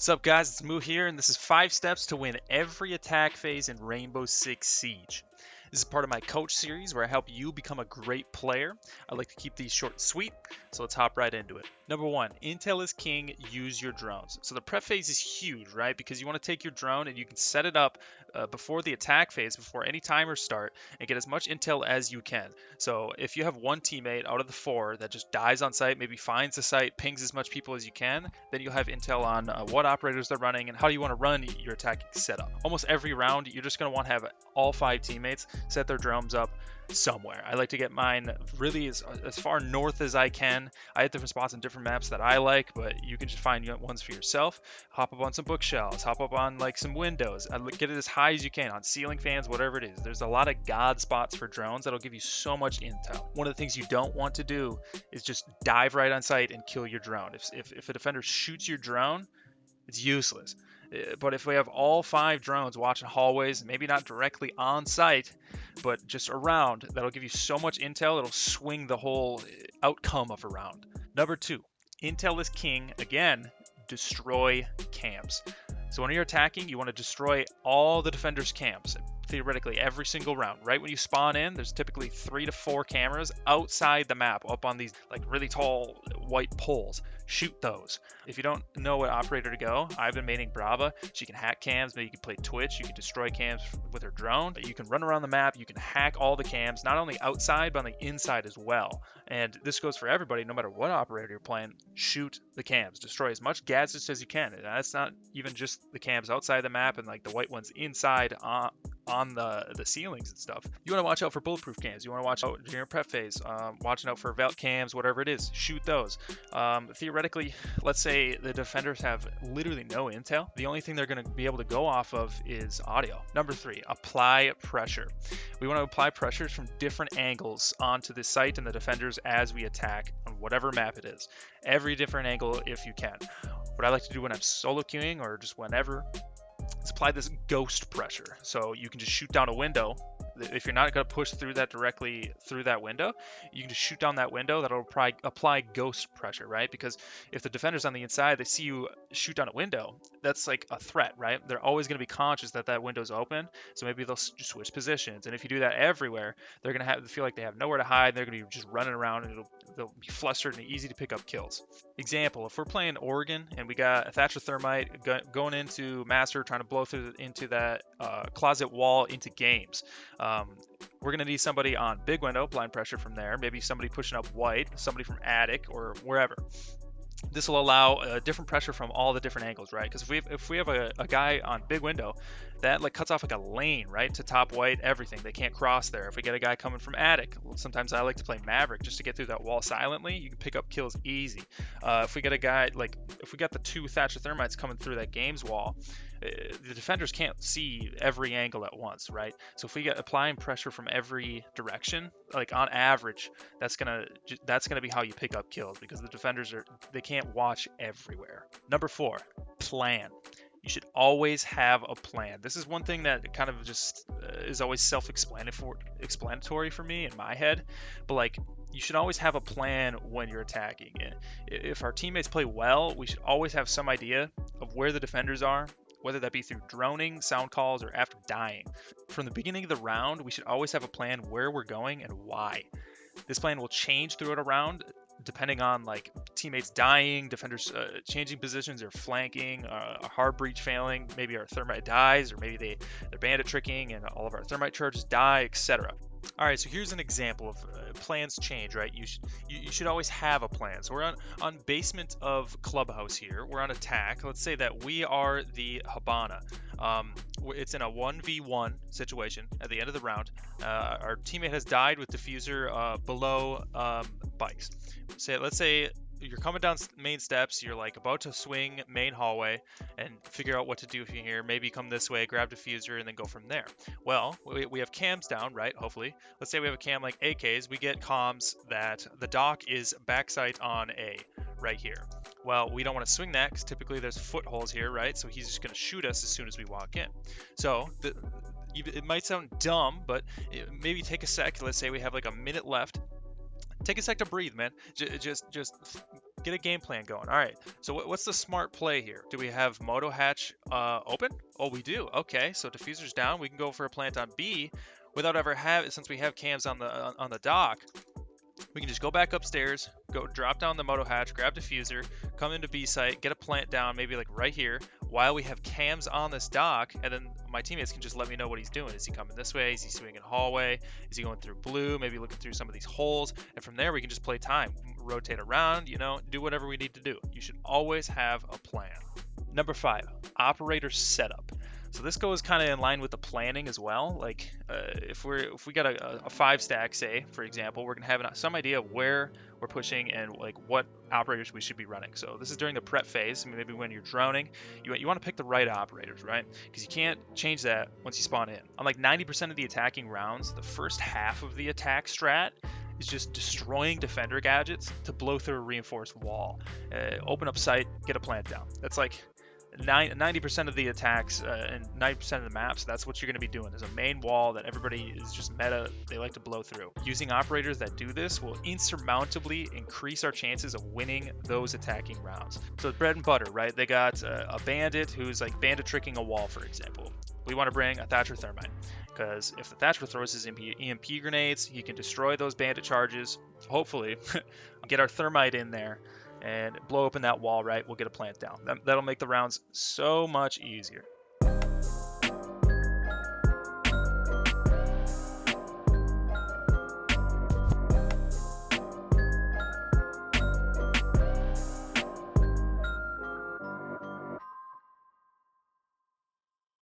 What's up, guys? It's Moo here, and this is 5 steps to win every attack phase in Rainbow Six Siege. This is part of my coach series where I help you become a great player. I like to keep these short and sweet, so let's hop right into it. Number 1, intel is king, use your drones. So the prep phase is huge, right? Because you want to take your drone and you can set it up before the attack phase, before any timers start, and get as much intel as you can. So if you have one teammate out of the 4 that just dies on site, maybe finds the site, pings as much people as you can, then you'll have intel on what operators they're running and how you want to run your attacking setup. Almost every round, you're just going to want to have all 5 teammates set their drones up somewhere. I like to get mine really as far north as I can. I have different spots on different maps that I like, but you can just find ones for yourself. Hop up on some bookshelves, hop up on like some windows, get it as high as you can on ceiling fans, whatever it is. There's a lot of god spots for drones that'll give you so much intel. One of the things you don't want to do is just dive right on site and kill your drone. If a defender shoots your drone, it's useless. But if we have all 5 drones watching hallways, maybe not directly on site, but just around, that'll give you so much intel, it'll swing the whole outcome of a round. Number 2, intel is king. Again, destroy camps. So when you're attacking, you want to destroy all the defenders' camps. Theoretically, every single round. Right when you spawn in, there's typically 3 to 4 cameras outside the map, up on these like really tall white poles. Shoot those. If you don't know what operator to go, I've been maining Brava. She can hack cams, maybe you can play Twitch, you can destroy cams with her drone. You can run around the map, you can hack all the cams, not only outside, but on the inside as well. And this goes for everybody, no matter what operator you're playing. Shoot the cams. Destroy as much gadgets as you can. And that's not even just the cams outside the map and like the white ones inside on the ceilings and stuff. You want to watch out for bulletproof cams. You want to watch out during prep phase, watching out for vault cams, whatever it is. Shoot those. Theoretically, let's say the defenders have literally no intel. The only thing they're going to be able to go off of is audio. Number 3, apply pressure. We want to apply pressures from different angles onto the site and the defenders as we attack on whatever map it is. Every different angle if you can. What I like to do when I'm solo queuing or just whenever, let's apply this ghost pressure. So you can just shoot down a window. If you're not going to push through that directly through that window, you can just shoot down that window. That'll apply ghost pressure, right? Because if the defender's on the inside, they see you shoot down a window, that's like a threat, right? They're always going to be conscious that that window's open. So maybe they'll just switch positions. And if you do that everywhere, they're going to feel like they have nowhere to hide. They're going to be just running around and they'll be flustered and easy to pick up kills. Example, if we're playing Oregon and we got a Thatcher Thermite going into Master, trying to blow through into that closet wall into games, we're going to need somebody on big window, blind pressure from there, maybe somebody pushing up white, somebody from attic or wherever. This will allow different pressure from all the different angles, right? Because if we have a guy on big window, that like cuts off like a lane, right, to top white, everything. They can't cross there. If we get a guy coming from attic, sometimes I like to play Maverick just to get through that wall silently. You can pick up kills easy. If we get a guy like if we got the 2 Thatcher Thermites coming through that games wall, the defenders can't see every angle at once, right? So if we get applying pressure from every direction, like on average, that's gonna be how you pick up kills, because the defenders they can't watch everywhere. Number 4, plan. You should always have a plan. This is one thing that kind of just is always self-explanatory for me in my head, but like you should always have a plan when you're attacking. If our teammates play well, we should always have some idea of where the defenders are, whether that be through droning, sound calls, or after dying. From the beginning of the round, we should always have a plan where we're going and why. This plan will change throughout a round depending on like teammates dying, defenders changing positions or flanking, a hard breach failing, maybe our thermite dies, or maybe they're bandit tricking and all of our thermite charges die, etc. All right, so here's an example of plans change, right? You should always have a plan. So we're on basement of clubhouse here. We're on attack. Let's say that we are the Habana. It's in a 1v1 situation at the end of the round. Our teammate has died with diffuser below bikes. Let's say you're coming down main steps, you're like about to swing main hallway and figure out what to do from here. Maybe come this way, grab diffuser, and then go from there. Well, we have cams down, right? Hopefully. Let's say we have a cam like AKs. We get comms that the dock is backside on A right here. Well, we don't want to swing that because typically there's footholds here, right? So he's just going to shoot us as soon as we walk in. So it might sound dumb, but maybe take a sec. Let's say we have like a minute left. Take a sec to breathe, man. Just Get a game plan going. All right. So what's the smart play here? Do we have Moto Hatch open? Oh, we do. Okay. So diffuser's down. We can go for a plant on B without ever since we have cams on the dock. We can just go back upstairs, go drop down the Moto Hatch, grab diffuser, come into B site, get a plant down, maybe like right here, while we have cams on this dock, and then my teammates can just let me know what he's doing. Is he coming this way? Is he swinging hallway? Is he going through blue? Maybe looking through some of these holes, and from there we can just play time, rotate around, do whatever we need to do. You should always have a plan. Number 5, operator setup. So this goes kind of in line with the planning as well. Like if we got a 5 stack, say for example, we're gonna have some idea of where we're pushing and like what operators we should be running. So this is during the prep phase. Maybe when you're droning, you want to pick the right operators, right? Because you can't change that once you spawn in. Unlike 90% of the attacking rounds, the first half of the attack strat is just destroying defender gadgets to blow through a reinforced wall, open up sight, get a plant down. That's like 90% of the attacks and 90% of the maps. That's what you're going to be doing. There's a main wall that everybody is just meta, they like to blow through. Using operators that do this will insurmountably increase our chances of winning those attacking rounds. So bread and butter, right? They got a bandit who's like bandit tricking a wall, for example. We want to bring a Thatcher Thermite, because if the Thatcher throws his EMP grenades, he can destroy those bandit charges, hopefully get our Thermite in there and blow open that wall, right? We'll get a plant down. That'll make the rounds so much easier.